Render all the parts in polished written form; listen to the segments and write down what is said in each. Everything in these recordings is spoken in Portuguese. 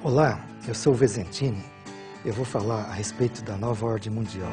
Olá, eu sou o Vezentini. Eu vou falar a respeito da nova ordem mundial.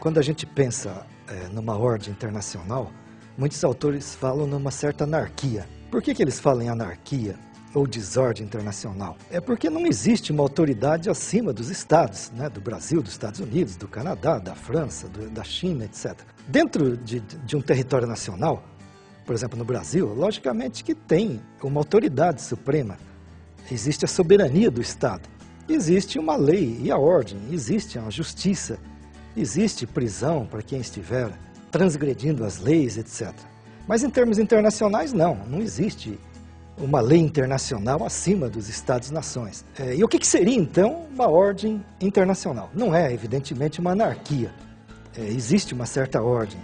Quando a gente pensa numa ordem internacional, muitos autores falam numa certa anarquia. Por que eles falam em anarquia ou desordem internacional? É porque não existe uma autoridade acima dos estados, né? Do Brasil, dos Estados Unidos, do Canadá, da França, da China, etc. Dentro de um território nacional, por exemplo, no Brasil, logicamente que tem uma autoridade suprema. Existe a soberania do Estado. Existe uma lei e a ordem, existe a justiça, existe prisão para quem estiver transgredindo as leis, etc. Mas em termos internacionais, não existe uma lei internacional acima dos Estados-nações. E o que seria, então, uma ordem internacional? Não é, evidentemente, uma anarquia. Existe uma certa ordem,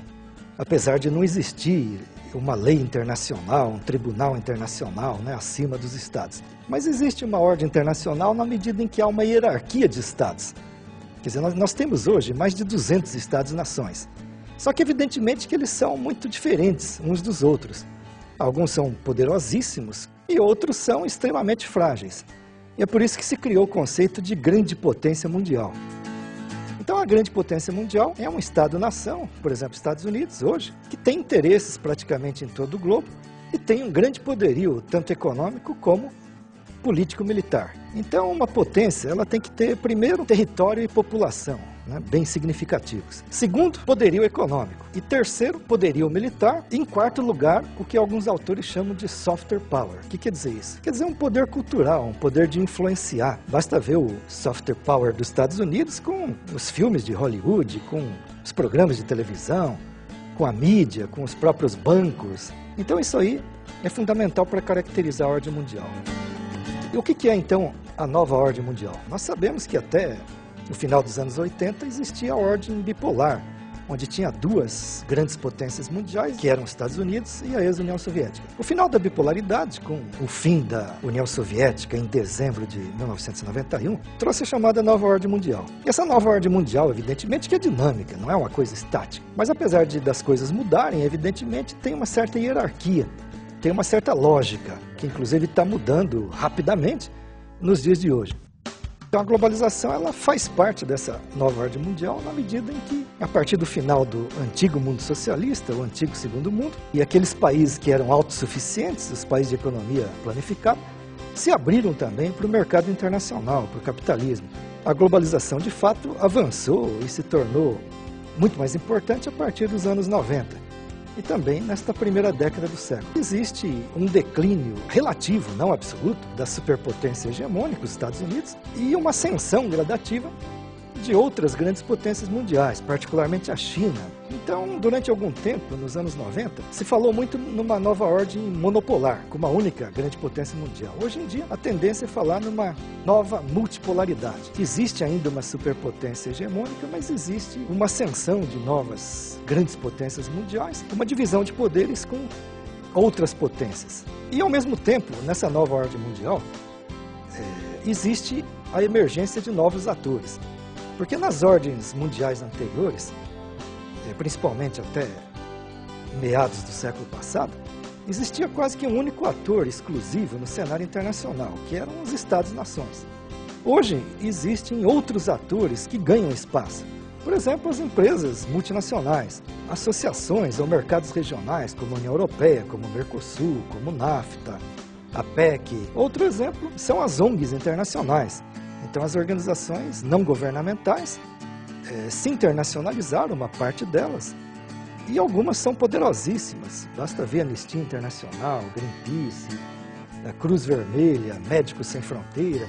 apesar de não existir uma lei internacional, um tribunal internacional, né, acima dos estados. Mas existe uma ordem internacional na medida em que há uma hierarquia de estados. Quer dizer, nós temos hoje mais de 200 estados-nações. Só que evidentemente que eles são muito diferentes uns dos outros. Alguns são poderosíssimos e outros são extremamente frágeis. E é por isso que se criou o conceito de grande potência mundial. Então, a grande potência mundial é um Estado-nação, por exemplo, Estados Unidos, hoje, que tem interesses praticamente em todo o globo e tem um grande poderio, tanto econômico como político-militar. Então, uma potência, ela tem que ter, primeiro, território e população, né, bem significativos. Segundo, poderio econômico. E terceiro, poderio militar. E, em quarto lugar, o que alguns autores chamam de soft power. O que quer dizer isso? Quer dizer um poder cultural, um poder de influenciar. Basta ver o soft power dos Estados Unidos com os filmes de Hollywood, com os programas de televisão, com a mídia, com os próprios bancos. Então, isso aí é fundamental para caracterizar a ordem mundial. E o que é, então, a nova ordem mundial? Nós sabemos que até no final dos anos 80 existia a ordem bipolar, onde tinha duas grandes potências mundiais, que eram os Estados Unidos e a ex-União Soviética. O final da bipolaridade, com o fim da União Soviética em dezembro de 1991, trouxe a chamada nova ordem mundial. E essa nova ordem mundial, evidentemente, que é dinâmica, não é uma coisa estática. Mas apesar das coisas mudarem, evidentemente, tem uma certa hierarquia. Tem uma certa lógica, que inclusive está mudando rapidamente nos dias de hoje. Então a globalização ela faz parte dessa nova ordem mundial na medida em que, a partir do final do antigo mundo socialista, o antigo segundo mundo, e aqueles países que eram autossuficientes, os países de economia planificada, se abriram também para o mercado internacional, para o capitalismo. A globalização, de fato, avançou e se tornou muito mais importante a partir dos anos 90. E também nesta primeira década do século. Existe um declínio relativo, não absoluto, da superpotência hegemônica, os Estados Unidos, e uma ascensão gradativa de outras grandes potências mundiais, particularmente a China. Então, durante algum tempo, nos anos 90, se falou muito numa nova ordem monopolar, com uma única grande potência mundial. Hoje em dia, a tendência é falar numa nova multipolaridade. Existe ainda uma superpotência hegemônica, mas existe uma ascensão de novas grandes potências mundiais, uma divisão de poderes com outras potências. E, ao mesmo tempo, nessa nova ordem mundial, existe a emergência de novos atores. Porque nas ordens mundiais anteriores, principalmente até meados do século passado, existia quase que um único ator exclusivo no cenário internacional, que eram os Estados-nações. Hoje, existem outros atores que ganham espaço. Por exemplo, as empresas multinacionais, associações ou mercados regionais, como a União Europeia, como o Mercosul, como o NAFTA, a PEC. Outro exemplo são as ONGs internacionais. Então, as organizações não governamentais se internacionalizaram, uma parte delas, e algumas são poderosíssimas. Basta ver a Anistia Internacional, Greenpeace, a Cruz Vermelha, Médicos Sem Fronteira,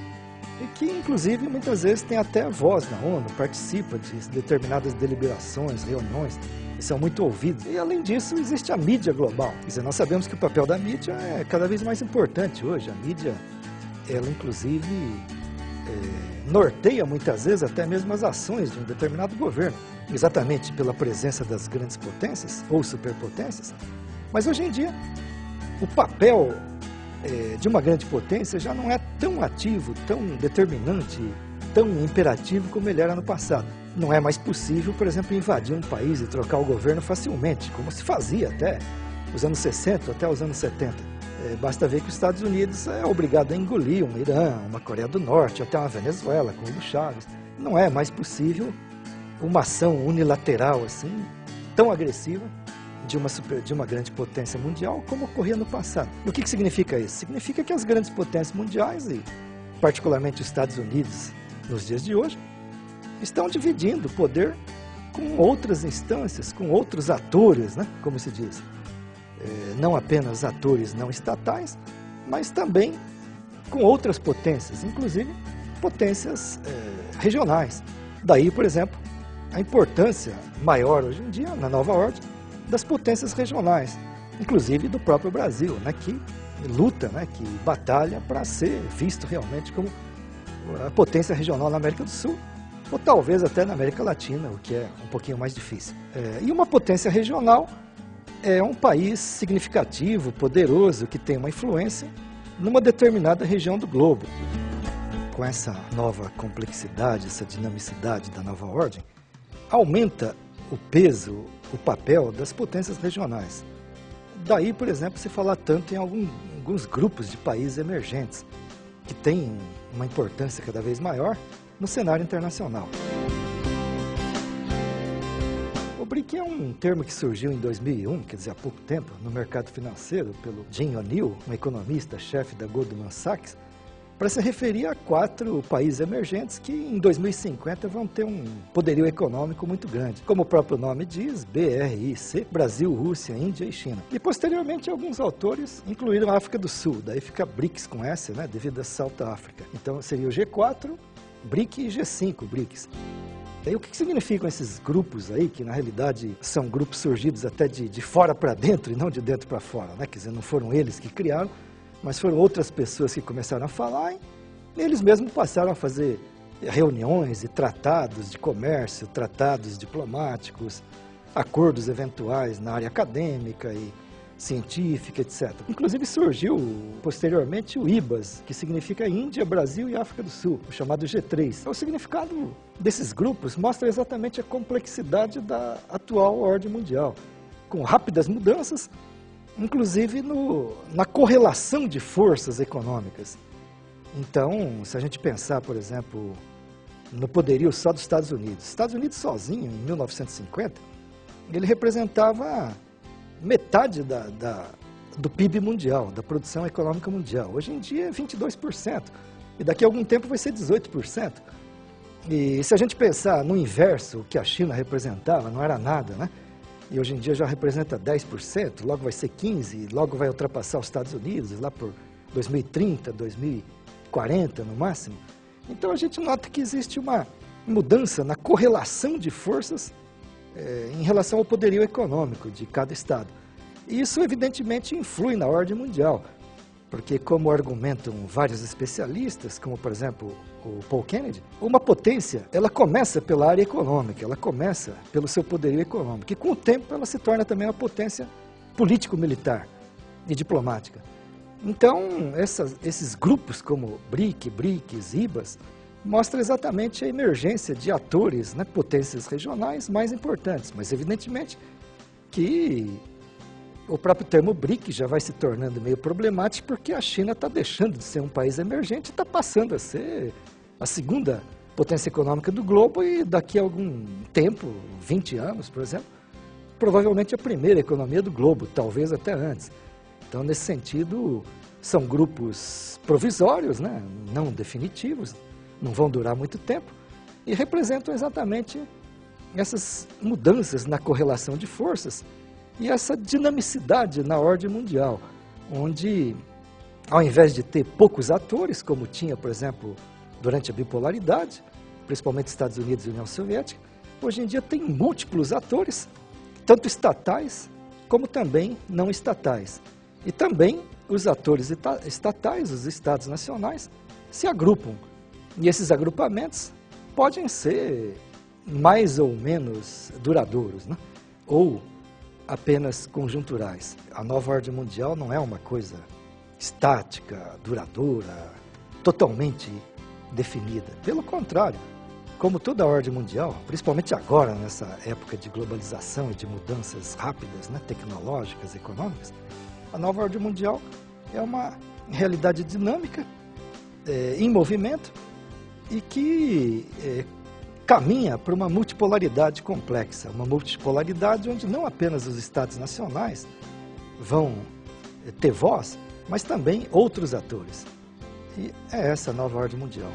e que, inclusive, muitas vezes tem até voz na ONU, participa de determinadas deliberações, reuniões, e são muito ouvidos. E, além disso, existe a mídia global. Quer dizer, nós sabemos que o papel da mídia é cada vez mais importante hoje. A mídia, ela, inclusive, norteia muitas vezes até mesmo as ações de um determinado governo, exatamente pela presença das grandes potências ou superpotências. Mas hoje em dia, o papel de uma grande potência já não é tão ativo, tão determinante, tão imperativo como ele era no passado. Não é mais possível, por exemplo, invadir um país e trocar o governo facilmente, como se fazia até os anos 60, até os anos 70. Basta ver que os Estados Unidos é obrigado a engolir um Irã, uma Coreia do Norte, até uma Venezuela, com o Hugo Chávez. Não é mais possível uma ação unilateral assim, tão agressiva, de uma grande potência mundial, como ocorria no passado. E o que significa isso? Significa que as grandes potências mundiais, e particularmente os Estados Unidos, nos dias de hoje, estão dividindo o poder com outras instâncias, com outros atores, né, como se diz. Não apenas atores não estatais, mas também com outras potências, inclusive potências regionais. Daí, por exemplo, a importância maior hoje em dia, na nova ordem, das potências regionais, inclusive do próprio Brasil, né, que luta, né, que batalha para ser visto realmente como a potência regional na América do Sul, ou talvez até na América Latina, o que é um pouquinho mais difícil. E uma potência regional é um país significativo, poderoso, que tem uma influência numa determinada região do globo. Com essa nova complexidade, essa dinamicidade da nova ordem, aumenta o peso, o papel das potências regionais. Daí, por exemplo, se falar tanto em alguns grupos de países emergentes, que têm uma importância cada vez maior no cenário internacional. O BRIC é um termo que surgiu em 2001, quer dizer, há pouco tempo, no mercado financeiro, pelo Jim O'Neill, um economista-chefe da Goldman Sachs, para se referir a 4 países emergentes que em 2050 vão ter um poderio econômico muito grande. Como o próprio nome diz, BRIC, Brasil, Rússia, Índia e China. E posteriormente alguns autores incluíram a África do Sul, daí fica BRICS com S, né, devido a South África. Então seria o G4, BRIC e G5, BRICS. E o que significam esses grupos aí, que na realidade são grupos surgidos até de fora para dentro e não de dentro para fora, né? Quer dizer, não foram eles que criaram, mas foram outras pessoas que começaram a falar e eles mesmos passaram a fazer reuniões e tratados de comércio, tratados diplomáticos, acordos eventuais na área acadêmica e científica, etc. Inclusive surgiu posteriormente o IBAS, que significa Índia, Brasil e África do Sul, o chamado G3. O significado desses grupos mostra exatamente a complexidade da atual ordem mundial, com rápidas mudanças, inclusive na correlação de forças econômicas. Então, se a gente pensar, por exemplo, no poderio só dos Estados Unidos. Os Estados Unidos sozinho, em 1950, ele representava metade do PIB mundial, da produção econômica mundial. Hoje em dia é 22%, e daqui a algum tempo vai ser 18%. E se a gente pensar no inverso, o que a China representava, não era nada, né? E hoje em dia já representa 10%, logo vai ser 15%, logo vai ultrapassar os Estados Unidos, lá por 2030, 2040 no máximo. Então a gente nota que existe uma mudança na correlação de forças em relação ao poderio econômico de cada Estado. E isso evidentemente influi na ordem mundial, porque como argumentam vários especialistas, como por exemplo o Paul Kennedy, uma potência, ela começa pela área econômica, ela começa pelo seu poderio econômico, e com o tempo ela se torna também uma potência político-militar e diplomática. Então, esses grupos como BRIC, BRICS, IBAS, mostram exatamente a emergência de atores, né, potências regionais mais importantes, mas evidentemente que o próprio termo BRIC já vai se tornando meio problemático porque a China está deixando de ser um país emergente e está passando a ser a segunda potência econômica do globo e daqui a algum tempo, 20 anos, por exemplo, provavelmente a primeira economia do globo, talvez até antes. Então, nesse sentido, são grupos provisórios, né, não definitivos, não vão durar muito tempo e representam exatamente essas mudanças na correlação de forças e essa dinamicidade na ordem mundial, onde, ao invés de ter poucos atores, como tinha, por exemplo, durante a bipolaridade, principalmente Estados Unidos e União Soviética, hoje em dia tem múltiplos atores, tanto estatais como também não estatais. E também os atores estatais, os estados nacionais, se agrupam. E esses agrupamentos podem ser mais ou menos duradouros, né? Ou apenas conjunturais. A nova ordem mundial não é uma coisa estática, duradoura, totalmente definida. Pelo contrário, como toda a ordem mundial, principalmente agora, nessa época de globalização e de mudanças rápidas, né, tecnológicas, econômicas, a nova ordem mundial é uma realidade dinâmica, em movimento, e que caminha para uma multipolaridade complexa, uma multipolaridade onde não apenas os estados nacionais vão ter voz, mas também outros atores. E é essa a nova ordem mundial.